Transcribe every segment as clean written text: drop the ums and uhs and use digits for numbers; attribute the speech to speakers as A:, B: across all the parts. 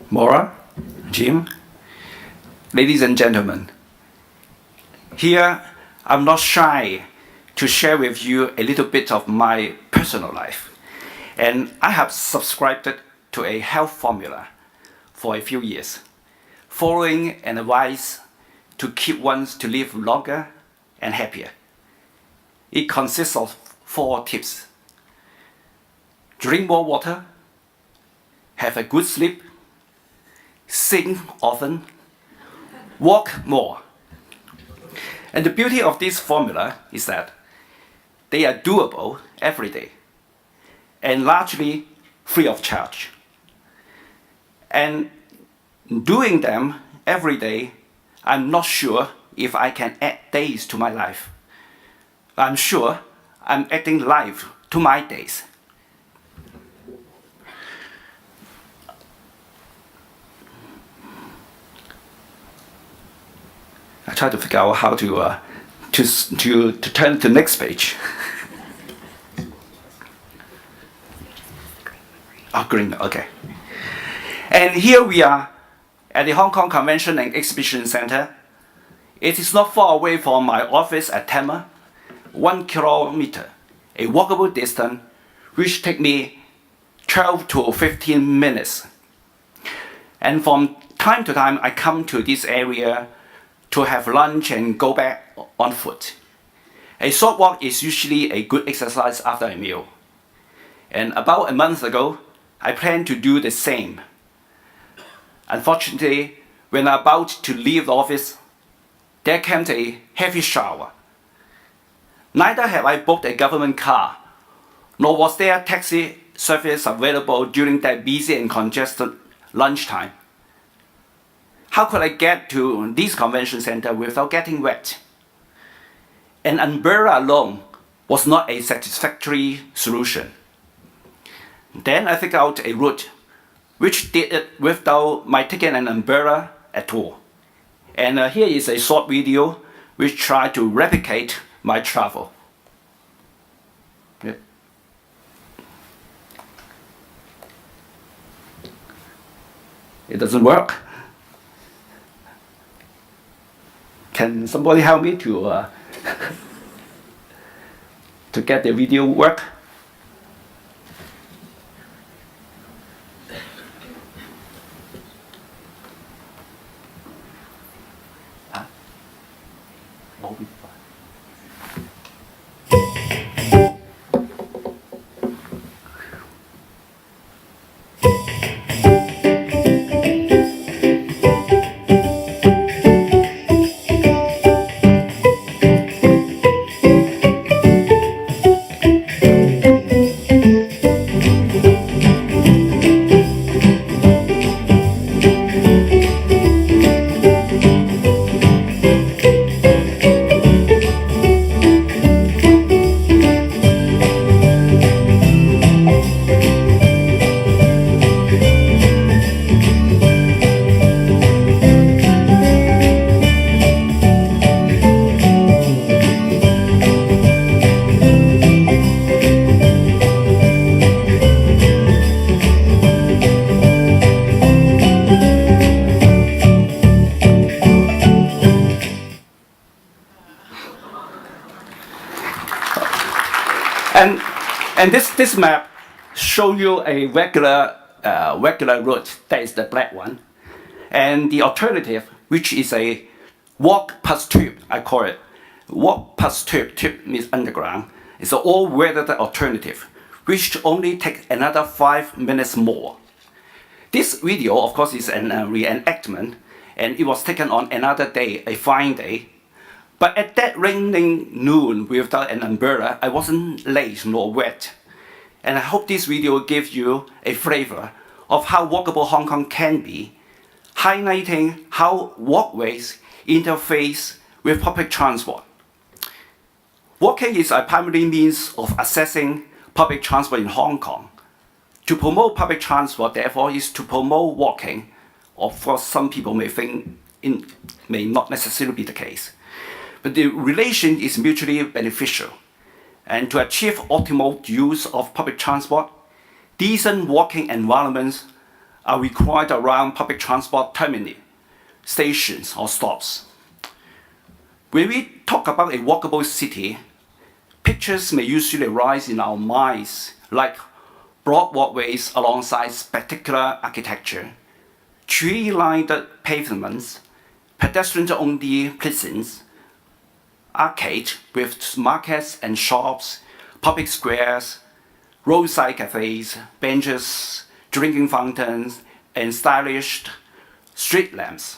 A: Maura, Jim, ladies and gentlemen, here I'm not shy to share with you a little bit of my personal life. And I have subscribed to a health formula for a few years, following an advice to keep ones to live longer and happier. It consists of 4 tips. Drink more water, have a good sleep, sing often, walk more. And the beauty of this formula is that they are doable every day and largely free of charge. And doing them every day, I'm not sure if I can add days to my life. I'm sure I'm adding life to my days. I try to figure out how to turn to the next page. Oh, green, okay. And here we are at the Hong Kong Convention and Exhibition Center. It is not far away from my office at Tema, 1 kilometer, a walkable distance, which takes me 12 to 15 minutes. And from time to time, I come to this area to have lunch and go back on foot. A short walk is usually a good exercise after a meal. And about a month ago, I planned to do the same. Unfortunately, when I'm about to leave the office, there came a heavy shower. Neither have I booked a government car, nor was there taxi service available during that busy and congested lunchtime. How could I get to this convention center without getting wet? An umbrella alone was not a satisfactory solution. Then I figured out a route which did it without my taking an umbrella at all. And here is a short video which tried to replicate my travel. Yeah. It doesn't work. Can somebody help me to to get the video work? And this map shows you a regular route. That is the black one. And the alternative, which is a walk plus tube, I call it. Walk plus tube, tube means underground, is an all-weather alternative, which only takes another 5 minutes more. This video, of course, is an reenactment, and it was taken on another day, a fine day. But at that raining noon without an umbrella, I wasn't late nor wet. And I hope this video gives you a flavor of how walkable Hong Kong can be, highlighting how walkways interface with public transport. Walking is a primary means of accessing public transport in Hong Kong. To promote public transport, therefore, is to promote walking. Of course, some people may think it may not necessarily be the case. But the relation is mutually beneficial. And to achieve optimal use of public transport, decent walking environments are required around public transport termini, stations, or stops. When we talk about a walkable city, pictures may usually arise in our minds, like broad walkways alongside spectacular architecture, tree-lined pavements, pedestrian-only prisons, arcade with markets and shops, public squares, roadside cafes, benches, drinking fountains, and stylish street lamps.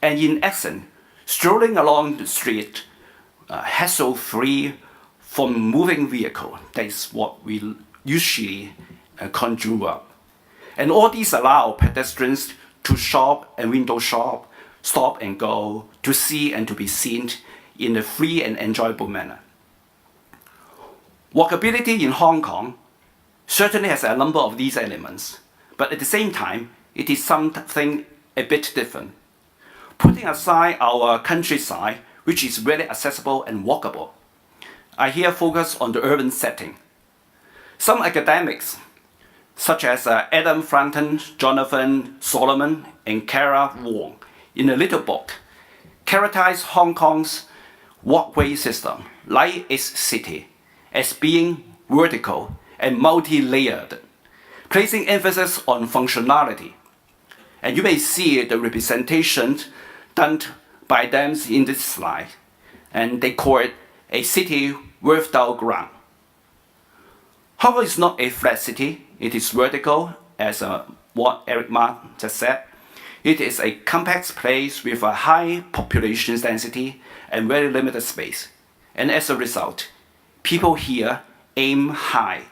A: And in essence, strolling along the street, hassle-free from moving vehicle. That is what we usually conjure up. And all these allow pedestrians to shop and window shop, stop and go, to see and to be seen in a free and enjoyable manner. Walkability in Hong Kong certainly has a number of these elements, but at the same time, it is something a bit different. Putting aside our countryside, which is very accessible and walkable, I here focus on the urban setting. Some academics, such as Adam Franton, Jonathan Solomon, and Kara Wong, in a little book, characterize Hong Kong's walkway system, like its city, as being vertical and multi-layered, placing emphasis on functionality. And you may see the representation done by them in this slide, and they call it a city without ground. Hong Kong is not a flat city, it is vertical, as what Eric Ma just said. It is a complex place with a high population density and very limited space. And as a result, people here aim high,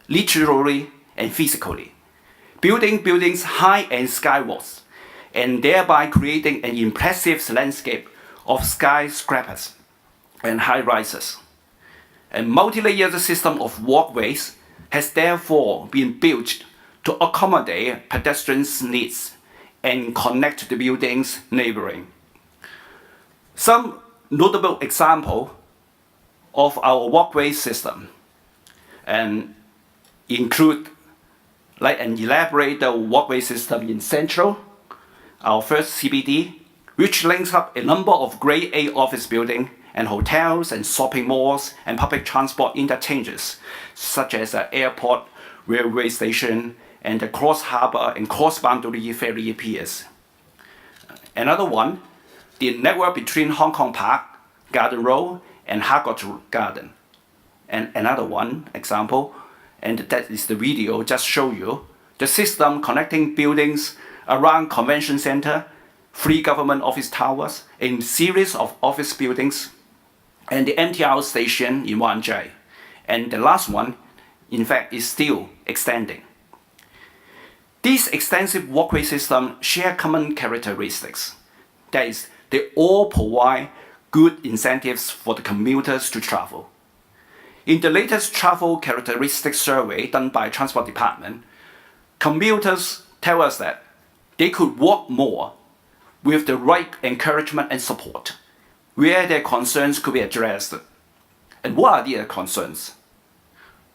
A: literally and physically, building buildings high and skywalls, and thereby creating an impressive landscape of skyscrapers and high-rises. A multi-layered system of walkways has therefore been built to accommodate pedestrians' needs and connect the buildings neighboring. Some notable examples of our walkway system include like an elaborate walkway system in Central, our first CBD, which links up a number of Grade A office buildings and hotels and shopping malls and public transport interchanges, such as the airport, railway station, and the cross-harbor and cross-boundary ferry piers. Another one, the network between Hong Kong Park, Garden Road, and Harcourt Garden. And another one example, and that is the video just show you, the system connecting buildings around Convention Center, 3 government office towers, a series of office buildings, and the MTR station in Wan Chai. And the last one, in fact, is still extending. These extensive walkway systems share common characteristics. That is, they all provide good incentives for the commuters to travel. In the latest travel characteristics survey done by Transport Department, commuters tell us that they could walk more with the right encouragement and support, where their concerns could be addressed. And what are their concerns?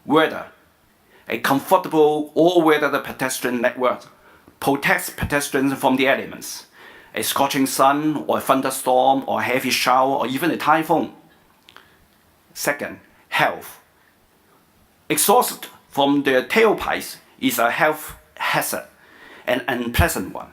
A: Weather. A comfortable all-weather pedestrian network protects pedestrians from the elements, a scorching sun or a thunderstorm or a heavy shower or even a typhoon. Second, health. Exhaust from the tailpipes is a health hazard, an unpleasant one.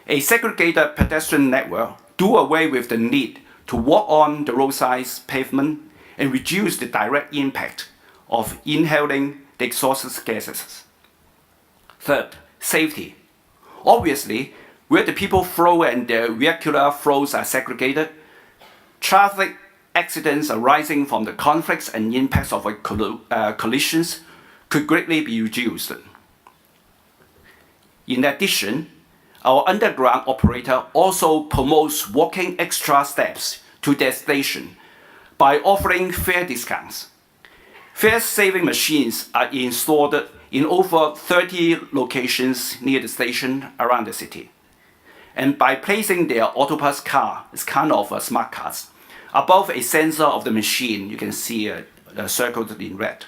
A: A segregated pedestrian network do away with the need to walk on the roadside pavement and reduce the direct impact of inhaling the exhaust gases. Third, safety. Obviously, where the people flow and the vehicular flows are segregated, traffic accidents arising from the conflicts and impacts of collisions could greatly be reduced. In addition, our underground operator also promotes walking extra steps to their station by offering fare discounts. Fare-saving machines are installed in over 30 locations near the station around the city. And by placing their Autopass car, it's kind of smart cards, above a sensor of the machine, you can see circled in red,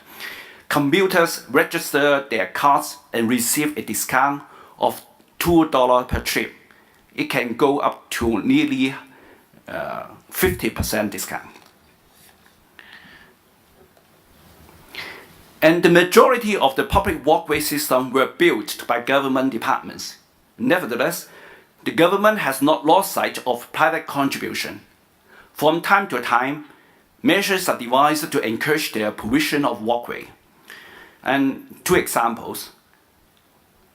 A: commuters register their cards and receive a discount of $2 per trip. It can go up to nearly 50% discount. And the majority of the public walkway system were built by government departments. Nevertheless, the government has not lost sight of private contribution. From time to time, measures are devised to encourage the provision of walkway. And two examples.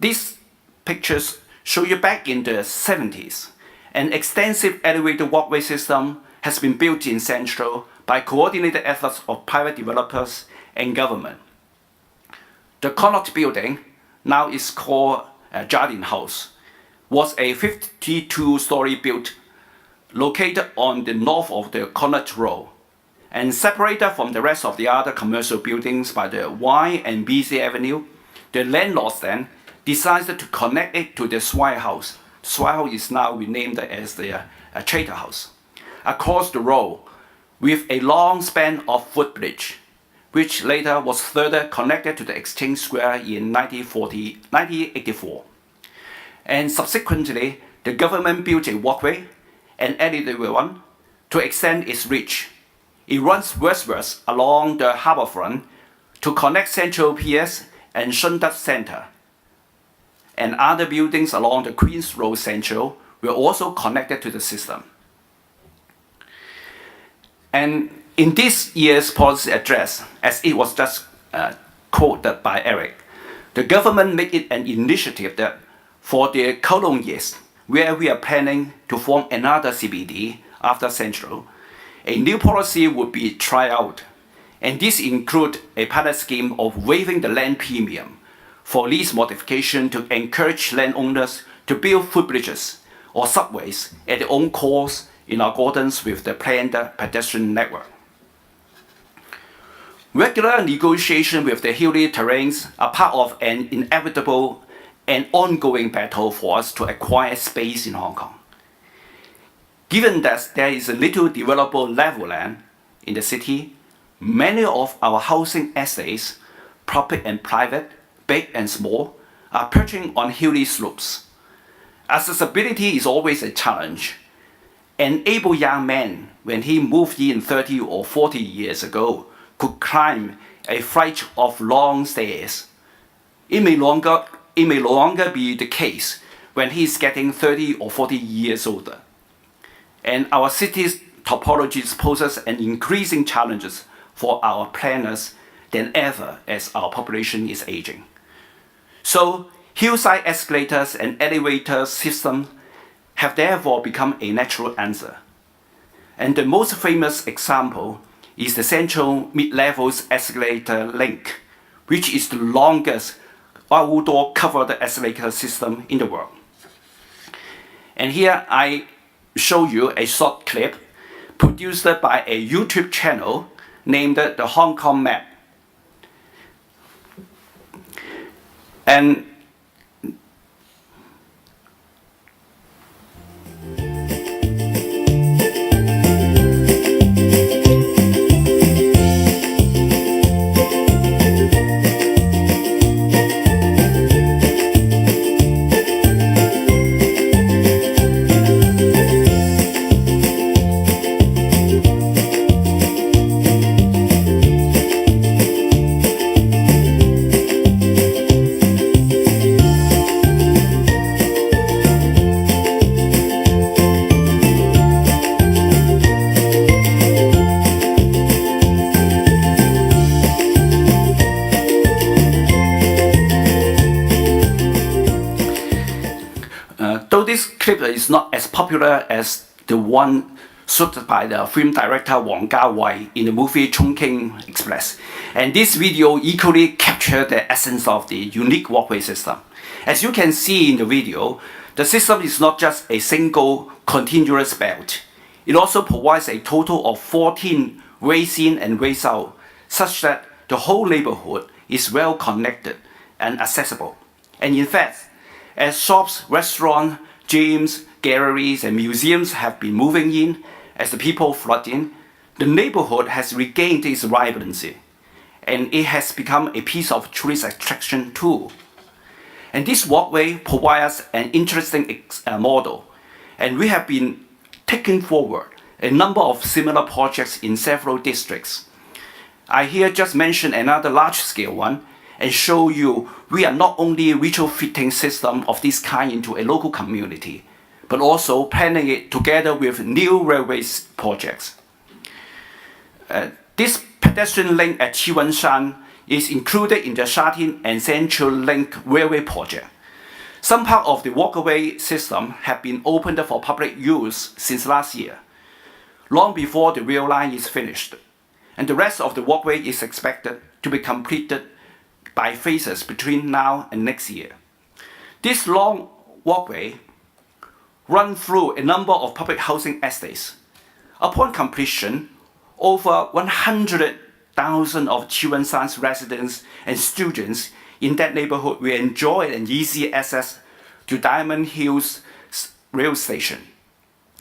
A: These pictures show you back in the 70s, an extensive elevated walkway system has been built in Central by coordinated efforts of private developers and government. The Connaught building, now is called Jardine House, was a 52-story building located on the north of the Connaught Road and separated from the rest of the other commercial buildings by the Y and BC Avenue. The landlords then decided to connect it to the Swire House. Swire House is now renamed as the Trader House, across the road with a long span of footbridge, which later was further connected to the Exchange Square in 1984. And subsequently, the government built a walkway, an elevated one, to extend its reach. It runs westwards along the harbourfront to connect Central PS and Shundat Center. And other buildings along the Queens Road Central were also connected to the system. And in this year's policy address, as it was just quoted by Eric, the government made it an initiative that for the Kowloon East, where we are planning to form another CBD after Central, a new policy would be tried out. And this includes a pilot scheme of waiving the land premium for lease modification to encourage landowners to build footbridges or subways at their own cost in accordance with the planned pedestrian network. Regular negotiation with the hilly terrains are part of an inevitable and ongoing battle for us to acquire space in Hong Kong. Given that there is little developable level land in the city, many of our housing estates, public and private, big and small, are perching on hilly slopes. Accessibility is always a challenge. An able young man, when he moved in 30 or 40 years ago, could climb a flight of long stairs. It may no longer be the case when he is getting 30 or 40 years older. And our city's topology poses an increasing challenges for our planners than ever as our population is aging. So, hillside escalators and elevator systems have therefore become a natural answer. And the most famous example is the Central Mid-Levels Escalator Link, which is the longest outdoor covered escalator system in the world. And here I show you a short clip produced by a YouTube channel named the Hong Kong Map. And though this clip is not as popular as the one shot by the film director Wang Kar-wai in the movie Chongqing Express, and this video equally captured the essence of the unique walkway system. As you can see in the video, the system is not just a single continuous belt. It also provides a total of 14 ways in and ways out, such that the whole neighborhood is well connected and accessible. And in fact, as shops, restaurants, gyms, galleries, and museums have been moving in, as the people flood in, the neighborhood has regained its vibrancy. and it has become a piece of tourist attraction too. And this walkway provides an interesting model, and we have been taking forward a number of similar projects in several districts. I here just mention another large-scale one and show you we are not only retrofitting system of this kind into a local community, but also planning it together with new railways projects. This pedestrian link at Qiwenshan is included in the Shatin and Central Link Railway project. Some part of the walkway system have been opened for public use since last year, long before the rail line is finished, and the rest of the walkway is expected to be completed by phases between now and next year. This long walkway runs through a number of public housing estates. Upon completion, over 100,000 of Qiwenshan's residents and students in that neighborhood will enjoy an easy access to Diamond Hills rail station,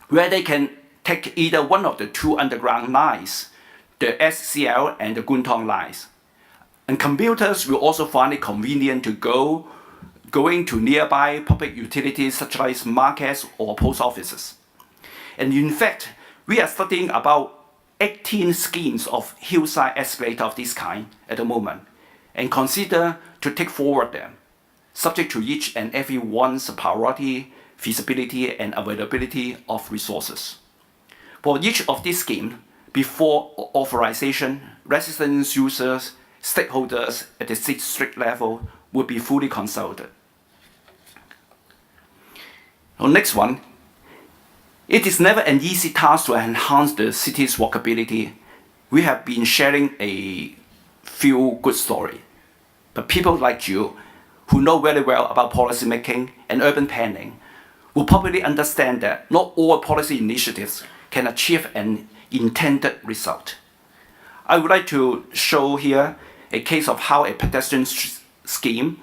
A: where they can take either one of the two underground lines, the SCL and the Guntong lines. And commuters will also find it convenient to going to nearby public utilities such as markets or post offices. And in fact, we are studying about 18 schemes of hillside escalator of this kind at the moment, and consider to take forward them, subject to each and every one's priority, feasibility, and availability of resources. For each of these schemes, before authorization, residents, users, stakeholders at the district level will be fully consulted. Next one. It is never an easy task to enhance the city's walkability. We have been sharing a few good stories, but people like you, who know very well about policy making and urban planning, will probably understand that not all policy initiatives can achieve an intended result. I would like to show here a case of how a pedestrian scheme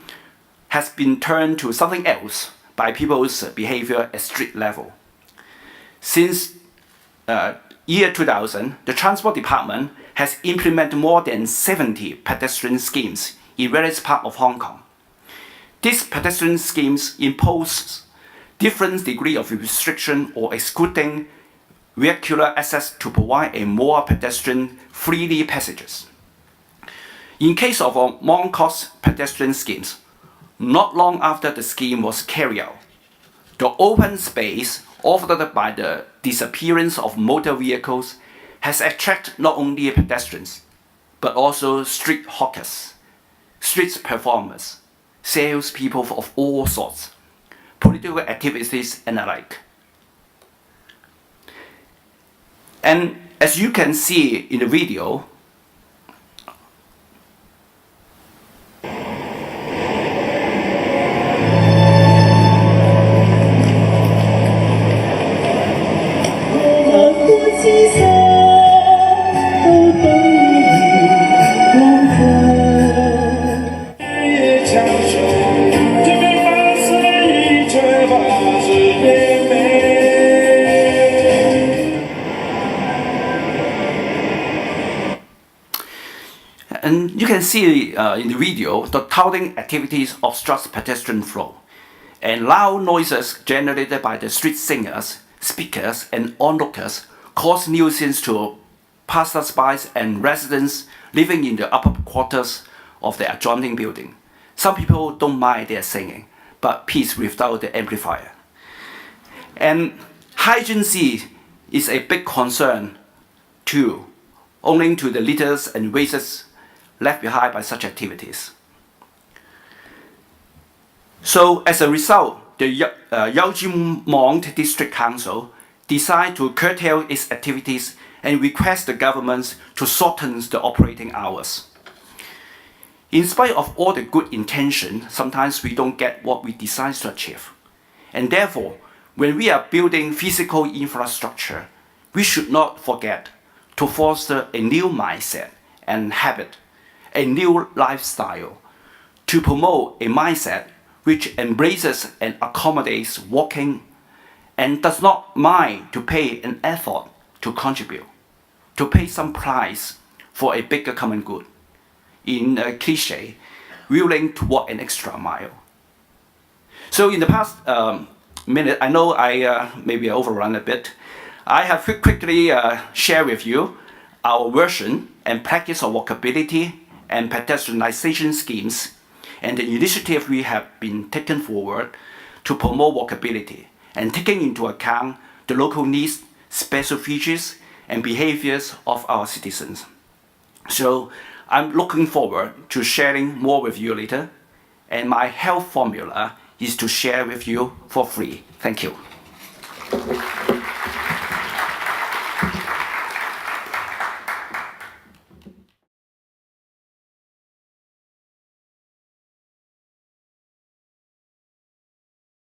A: has been turned to something else by people's behavior at street level. Since year 2000, the Transport Department has implemented more than 70 pedestrian schemes in various parts of Hong Kong. These pedestrian schemes impose different degree of restriction or excluding vehicular access to provide a more pedestrian-friendly passages. In case of Mong Kok's pedestrian schemes, not long after the scheme was carried out, the open space offered by the disappearance of motor vehicles has attracted not only pedestrians, but also street hawkers, street performers, salespeople of all sorts, political activities, and the like. And as you can see in the video, and you can see in the video, the touting activities obstruct pedestrian flow, and loud noises generated by the street singers, speakers, and onlookers cause nuisance to passers-by and residents living in the upper quarters of the adjoining building. Some people don't mind their singing, but peace without the amplifier. And hygiene is a big concern too, owing to the litters and wastes left behind by such activities. So as a result, the Yaojimong District Council decided to curtail its activities and request the government to shorten the operating hours. In spite of all the good intention, sometimes we don't get what we decide to achieve. And therefore, when we are building physical infrastructure, we should not forget to foster a new mindset and habit, a new lifestyle, to promote a mindset which embraces and accommodates walking and does not mind to pay an effort to contribute, to pay some price for a bigger common good. in a cliche, willing to walk an extra mile. So in the past minute, I know I maybe overrun a bit. I have quickly share with you our version and practice of walkability and pedestrianization schemes and the initiative we have been taken forward to promote walkability and taking into account the local needs, special features, and behaviors of our citizens. So I'm looking forward to sharing more with you later, and my health formula is to share with you for free. Thank you.